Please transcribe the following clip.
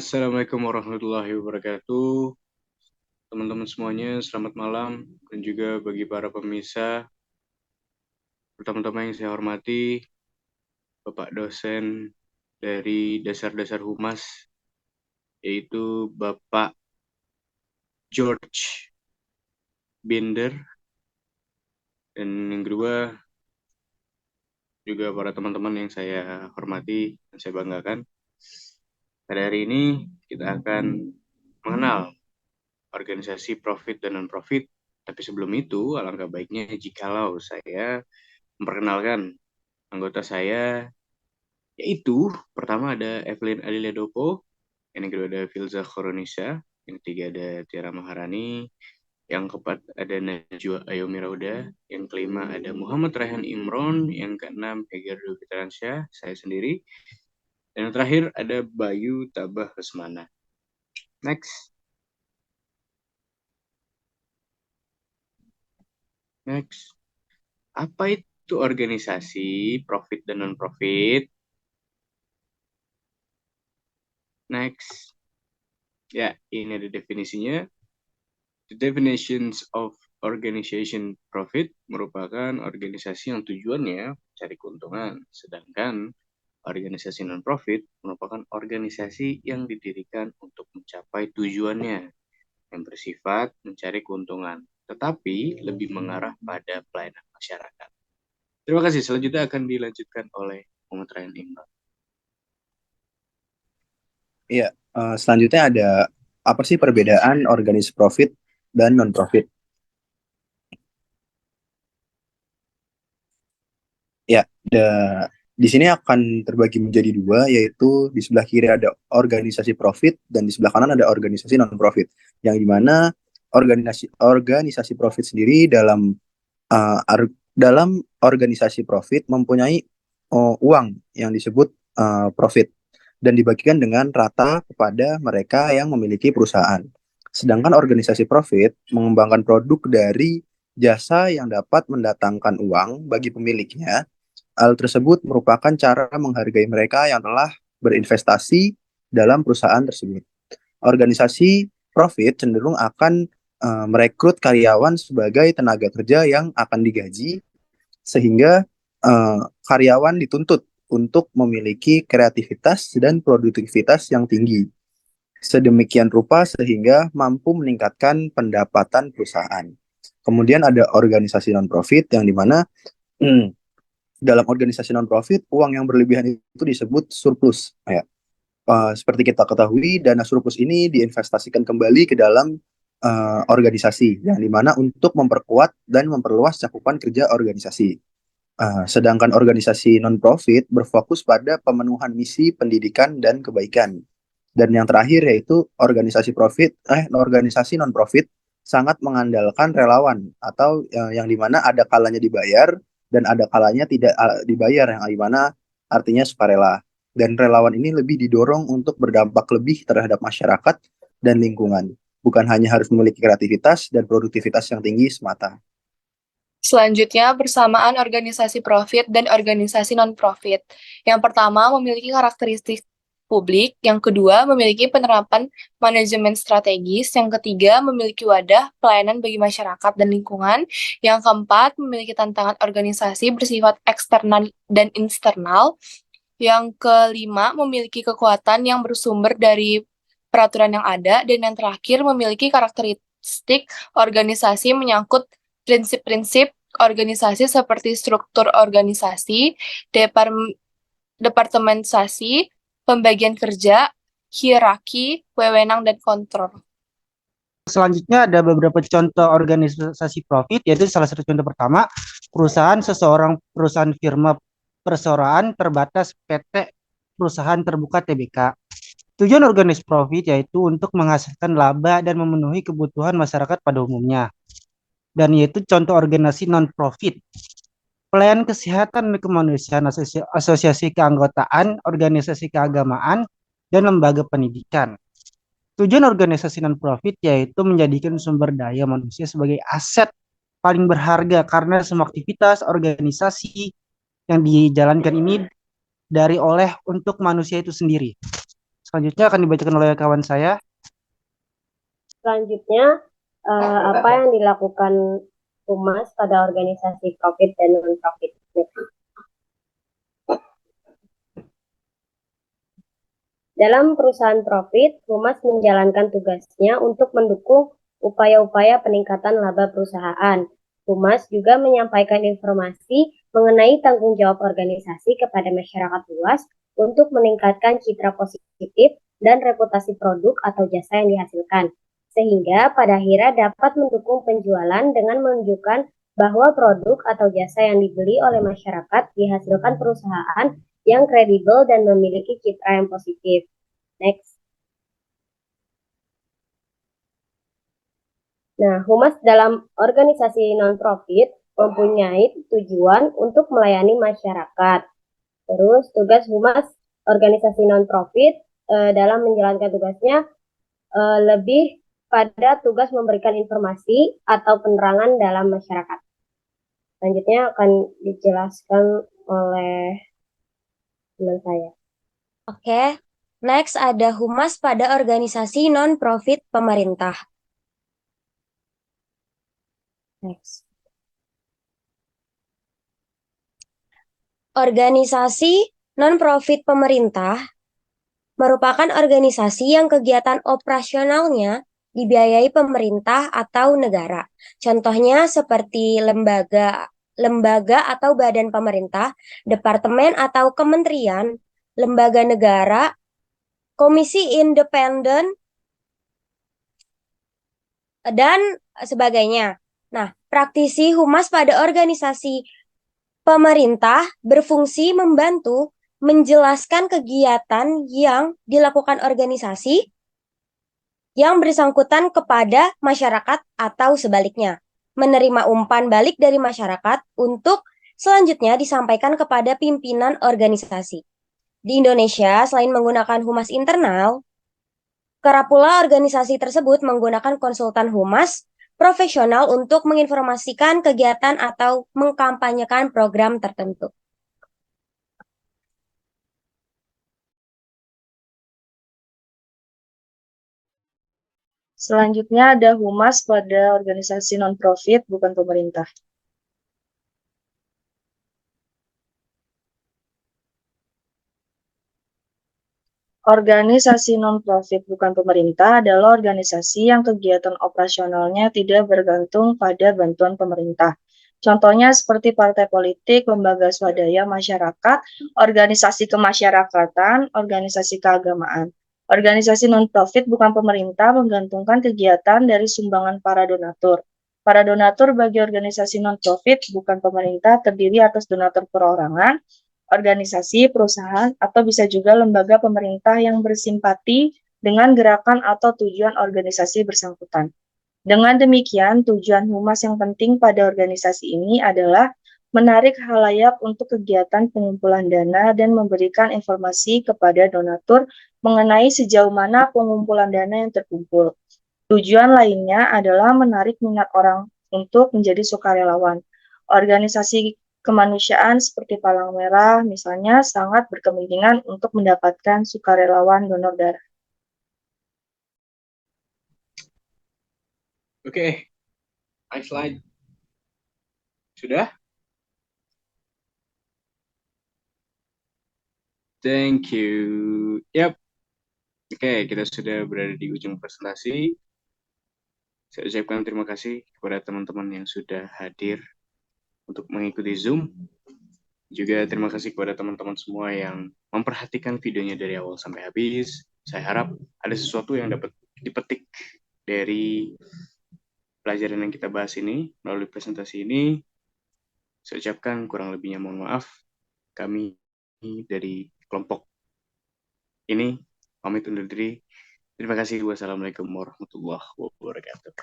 Assalamualaikum warahmatullahi wabarakatuh. Teman-teman semuanya, selamat malam. Dan juga bagi para pemirsa, pertama-tama yang saya hormati, Bapak dosen dari Dasar-Dasar Humas, yaitu Bapak George Binder. Dan yang kedua, juga para teman-teman yang saya hormati dan saya banggakan. Pada hari ini, kita akan mengenal organisasi profit dan non-profit. Tapi sebelum itu, alangkah baiknya jikalau saya memperkenalkan anggota saya, yaitu pertama ada Evelyn Adilia Dopo, yang kedua ada Filza Khoronisa, yang ketiga ada Tiara Maharani, yang keempat ada Najwa Ayomi Rauda, yang kelima ada Muhammad Raihan Imron, yang keenam Hegar Dwi Fitransyah, saya sendiri, dan yang terakhir ada Bayu Tabah Lesmana. Next. Apa itu organisasi profit dan non-profit? Next. Ya, ini ada definisinya. The definitions of organization profit merupakan organisasi yang tujuannya mencari keuntungan, sedangkan organisasi non-profit merupakan organisasi yang didirikan untuk mencapai tujuannya yang bersifat mencari keuntungan, tetapi lebih mengarah pada pelayanan masyarakat. Terima kasih. Selanjutnya akan dilanjutkan oleh Muhammad Ryan Imran. Iya, selanjutnya ada apa sih perbedaan organisasi profit dan non-profit? Ya, di sini akan terbagi menjadi dua, yaitu di sebelah kiri ada organisasi profit dan di sebelah kanan ada organisasi non-profit. Yang dimana organisasi profit sendiri dalam organisasi profit mempunyai uang yang disebut profit dan dibagikan dengan rata kepada mereka yang memiliki perusahaan. Sedangkan organisasi profit mengembangkan produk dari jasa yang dapat mendatangkan uang bagi pemiliknya. Hal tersebut merupakan cara menghargai mereka yang telah berinvestasi dalam perusahaan tersebut. Organisasi profit cenderung akan merekrut karyawan sebagai tenaga kerja yang akan digaji, sehingga karyawan dituntut untuk memiliki kreativitas dan produktivitas yang tinggi. Sedemikian rupa sehingga mampu meningkatkan pendapatan perusahaan. Kemudian ada organisasi non-profit yang dimana dalam organisasi non-profit uang yang berlebihan itu disebut surplus. Ya. Seperti kita ketahui, dana surplus ini diinvestasikan kembali ke dalam organisasi, yang dimana untuk memperkuat dan memperluas cakupan kerja organisasi. Sedangkan organisasi non-profit berfokus pada pemenuhan misi pendidikan dan kebaikan. Dan yang terakhir yaitu organisasi non-profit sangat mengandalkan relawan atau yang dimana ada kalanya dibayar dan ada kalanya tidak dibayar, yang dimana artinya sukarela. Dan relawan ini lebih didorong untuk berdampak lebih terhadap masyarakat dan lingkungan, bukan hanya harus memiliki kreativitas dan produktivitas yang tinggi semata. Selanjutnya, bersamaan organisasi profit dan organisasi non-profit. Yang pertama, memiliki karakteristik publik. Yang kedua, memiliki penerapan manajemen strategis. Yang ketiga, memiliki wadah pelayanan bagi masyarakat dan lingkungan. Yang keempat, memiliki tantangan organisasi bersifat eksternal dan internal. Yang kelima, memiliki kekuatan yang bersumber dari peraturan yang ada. Dan yang terakhir, memiliki karakteristik organisasi menyangkut prinsip-prinsip organisasi seperti struktur organisasi, departementasi, pembagian kerja, hierarki, wewenang, dan kontrol. Selanjutnya ada beberapa contoh organisasi profit, yaitu salah satu contoh pertama, perusahaan firma perseroan terbatas PT perusahaan terbuka TBK. Tujuan organisasi profit yaitu untuk menghasilkan laba dan memenuhi kebutuhan masyarakat pada umumnya. Dan yaitu contoh organisasi non-profit. Pelayanan kesehatan dan kemanusiaan, asosiasi keanggotaan, organisasi keagamaan, dan lembaga pendidikan. Tujuan organisasi non-profit yaitu menjadikan sumber daya manusia sebagai aset paling berharga karena semua aktivitas organisasi yang dijalankan ini oleh untuk manusia itu sendiri. Selanjutnya akan dibacakan oleh kawan saya. Selanjutnya, apa yang dilakukan Humas pada organisasi profit dan non-profit? Dalam perusahaan profit, Humas menjalankan tugasnya untuk mendukung upaya-upaya peningkatan laba perusahaan. Humas juga menyampaikan informasi mengenai tanggung jawab organisasi kepada masyarakat luas untuk meningkatkan citra positif dan reputasi produk atau jasa yang dihasilkan, sehingga pada akhirnya dapat mendukung penjualan dengan menunjukkan bahwa produk atau jasa yang dibeli oleh masyarakat dihasilkan perusahaan yang kredibel dan memiliki citra yang positif. Next. Nah, Humas dalam organisasi non-profit mempunyai tujuan untuk melayani masyarakat. Terus tugas Humas organisasi non-profit dalam menjalankan tugasnya lebih pada tugas memberikan informasi atau penerangan dalam masyarakat. Selanjutnya akan dijelaskan oleh teman saya. Oke, next ada Humas pada organisasi non-profit pemerintah. Next. Organisasi non-profit pemerintah merupakan organisasi yang kegiatan operasionalnya dibiayai pemerintah atau negara. Contohnya seperti lembaga atau badan pemerintah, departemen atau kementerian, lembaga negara, komisi independen, dan sebagainya. Nah, praktisi humas pada organisasi pemerintah berfungsi membantu menjelaskan kegiatan yang dilakukan organisasi yang bersangkutan kepada masyarakat atau sebaliknya, menerima umpan balik dari masyarakat untuk selanjutnya disampaikan kepada pimpinan organisasi. Di Indonesia, selain menggunakan humas internal, kerap pula organisasi tersebut menggunakan konsultan humas profesional untuk menginformasikan kegiatan atau mengkampanyekan program tertentu. Selanjutnya ada Humas pada organisasi non-profit bukan pemerintah. Organisasi non-profit bukan pemerintah adalah organisasi yang kegiatan operasionalnya tidak bergantung pada bantuan pemerintah. Contohnya seperti partai politik, lembaga swadaya masyarakat, organisasi kemasyarakatan, organisasi keagamaan. Organisasi non-profit bukan pemerintah menggantungkan kegiatan dari sumbangan para donatur. Para donatur bagi organisasi non-profit bukan pemerintah terdiri atas donatur perorangan, organisasi, perusahaan, atau bisa juga lembaga pemerintah yang bersimpati dengan gerakan atau tujuan organisasi bersangkutan. Dengan demikian, tujuan humas yang penting pada organisasi ini adalah menarik khalayak untuk kegiatan pengumpulan dana dan memberikan informasi kepada donatur mengenai sejauh mana pengumpulan dana yang terkumpul. Tujuan lainnya adalah menarik minat orang untuk menjadi sukarelawan. Organisasi kemanusiaan seperti Palang Merah misalnya sangat berkepentingan untuk mendapatkan sukarelawan donor darah. Oke, next slide. Sudah? Thank you. Yap. Oke, kita sudah berada di ujung presentasi. Saya ucapkan terima kasih kepada teman-teman yang sudah hadir untuk mengikuti Zoom. Juga terima kasih kepada teman-teman semua yang memperhatikan videonya dari awal sampai habis. Saya harap ada sesuatu yang dapat dipetik dari pelajaran yang kita bahas ini melalui presentasi ini. Saya ucapkan kurang lebihnya mohon maaf. Kami dari kelompok ini pamit undur diri. Terima kasih. Wassalamualaikum warahmatullahi wabarakatuh.